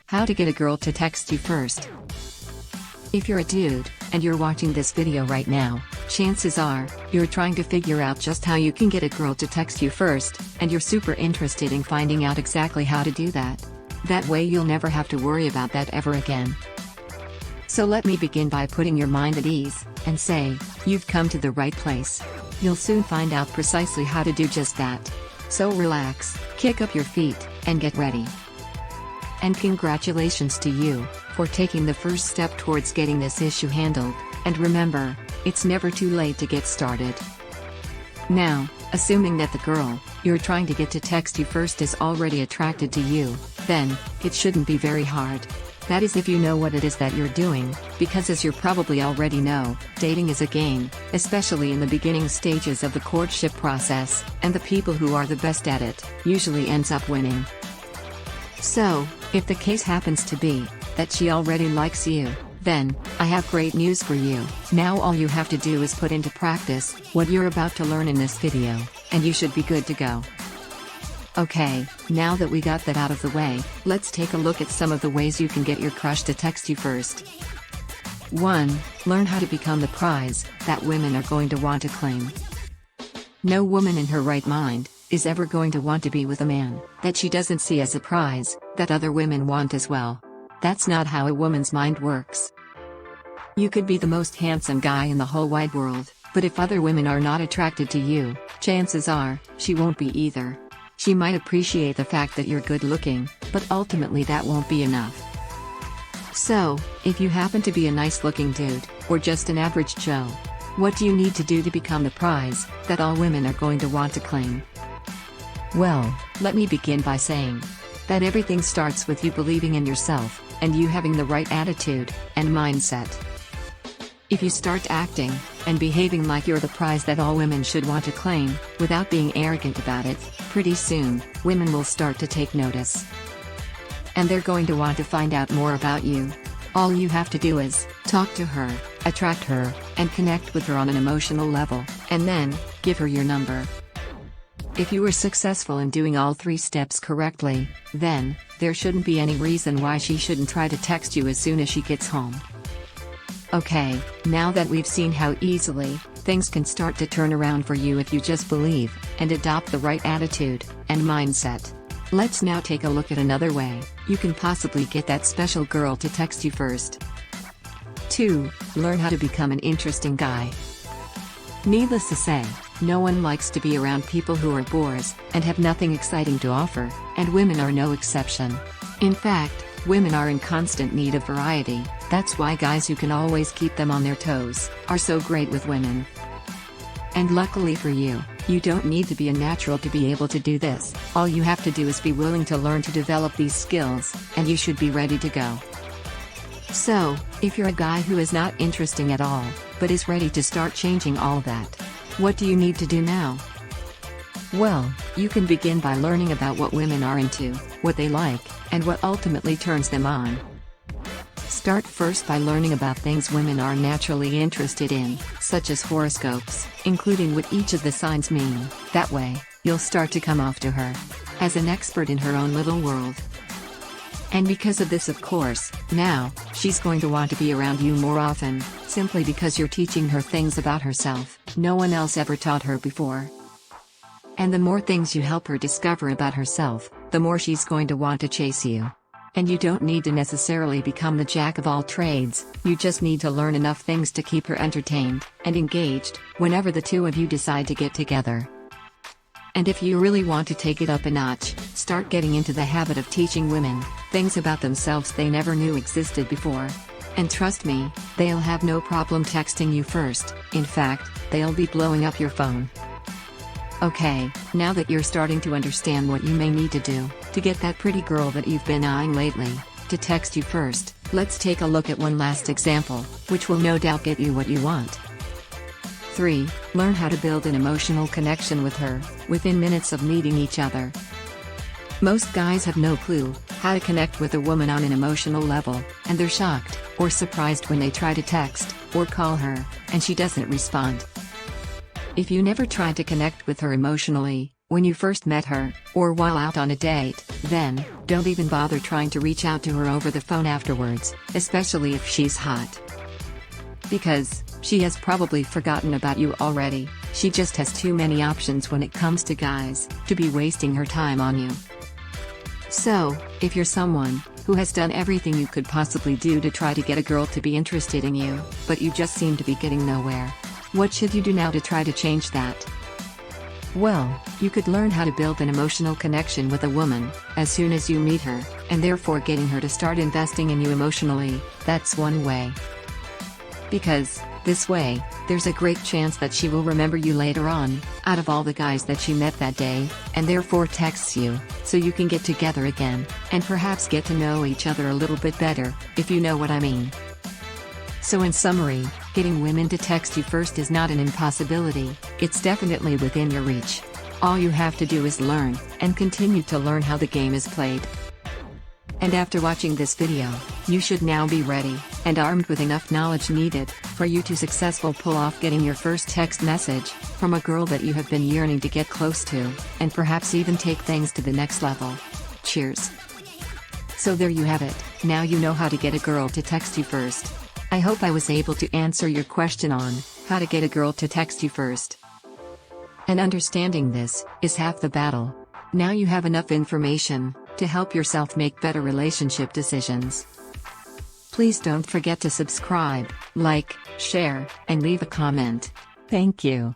How to get a girl to text you first. If you're a dude, and you're watching this video right now, chances are, you're trying to figure out just how you can get a girl to text you first, and you're super interested in finding out exactly how to do that. That way you'll never have to worry about that ever again. So let me begin by putting your mind at ease, and say, you've come to the right place. You'll soon find out precisely how to do just that. So relax, kick up your feet, and get ready. And congratulations to you, for taking the first step towards getting this issue handled, and remember, it's never too late to get started. Now, assuming that the girl you're trying to get to text you first is already attracted to you, then, it shouldn't be very hard. That is if you know what it is that you're doing, because as you probably already know, dating is a game, especially in the beginning stages of the courtship process, and the people who are the best at it, usually ends up winning. So, if the case happens to be that she already likes you, then, I have great news for you. Now all you have to do is put into practice what you're about to learn in this video, and you should be good to go. Okay, now that we got that out of the way, let's take a look at some of the ways you can get your crush to text you first. 1. Learn how to become the prize that women are going to want to claim. No woman in her right mind is ever going to want to be with a man that she doesn't see as a prize that other women want as well. That's not how a woman's mind works. You could be the most handsome guy in the whole wide world, but if other women are not attracted to you, chances are, she won't be either. She might appreciate the fact that you're good looking, but ultimately that won't be enough. So, if you happen to be a nice looking dude, or just an average Joe, what do you need to do to become the prize that all women are going to want to claim? Well, let me begin by saying that everything starts with you believing in yourself, and you having the right attitude and mindset. If you start acting and behaving like you're the prize that all women should want to claim, without being arrogant about it, pretty soon, women will start to take notice. And they're going to want to find out more about you. All you have to do is talk to her, attract her, and connect with her on an emotional level, and then give her your number. If you are successful in doing all 3 steps correctly, then there shouldn't be any reason why she shouldn't try to text you as soon as she gets home. Okay, now that we've seen how easily things can start to turn around for you if you just believe and adopt the right attitude and mindset, let's now take a look at another way you can possibly get that special girl to text you first. 2. Learn how to become an interesting guy. Needless to say, no one likes to be around people who are bores and have nothing exciting to offer, and women are no exception. In fact, women are in constant need of variety. That's why guys who can always keep them on their toes are so great with women. And luckily for you, you don't need to be a natural to be able to do this. All you have to do is be willing to learn to develop these skills, and you should be ready to go. So, if you're a guy who is not interesting at all, but is ready to start changing all that, what do you need to do now? Well, you can begin by learning about what women are into, what they like, and what ultimately turns them on. Start first by learning about things women are naturally interested in, such as horoscopes, including what each of the signs mean. That way, you'll start to come off to her as an expert in her own little world. And because of this, of course, now, she's going to want to be around you more often, simply because you're teaching her things about herself no one else ever taught her before. And the more things you help her discover about herself, the more she's going to want to chase you. And you don't need to necessarily become the jack of all trades, you just need to learn enough things to keep her entertained and engaged whenever the two of you decide to get together. And if you really want to take it up a notch, start getting into the habit of teaching women things about themselves they never knew existed before. And trust me, they'll have no problem texting you first. In fact, they'll be blowing up your phone. Okay, now that you're starting to understand what you may need to do to get that pretty girl that you've been eyeing lately to text you first, let's take a look at one last example, which will no doubt get you what you want. 3. Learn how to build an emotional connection with her within minutes of meeting each other. Most guys have no clue how to connect with a woman on an emotional level, and they're shocked or surprised when they try to text or call her, and she doesn't respond. If you never tried to connect with her emotionally when you first met her, or while out on a date, Then, don't even bother trying to reach out to her over the phone afterwards, especially if she's hot. Because she has probably forgotten about you already. She just has too many options when it comes to guys to be wasting her time on you. So, if you're someone who has done everything you could possibly do to try to get a girl to be interested in you, but you just seem to be getting nowhere, what should you do now to try to change that? Well, you could learn how to build an emotional connection with a woman as soon as you meet her, and therefore getting her to start investing in you emotionally. That's one way. Because this way, there's a great chance that she will remember you later on, out of all the guys that she met that day, and therefore texts you, so you can get together again, and perhaps get to know each other a little bit better, if you know what I mean. So in summary, getting women to text you first is not an impossibility, it's definitely within your reach. All you have to do is learn, and continue to learn how the game is played. And after watching this video, you should now be ready, and armed with enough knowledge needed, for you to successfully pull off getting your first text message, from a girl that you have been yearning to get close to, and perhaps even take things to the next level. Cheers! So there you have it, now you know how to get a girl to text you first. I hope I was able to answer your question on how to get a girl to text you first. And understanding this is half the battle. Now you have enough information to help yourself make better relationship decisions. Please don't forget to subscribe, like, share, and leave a comment. Thank you.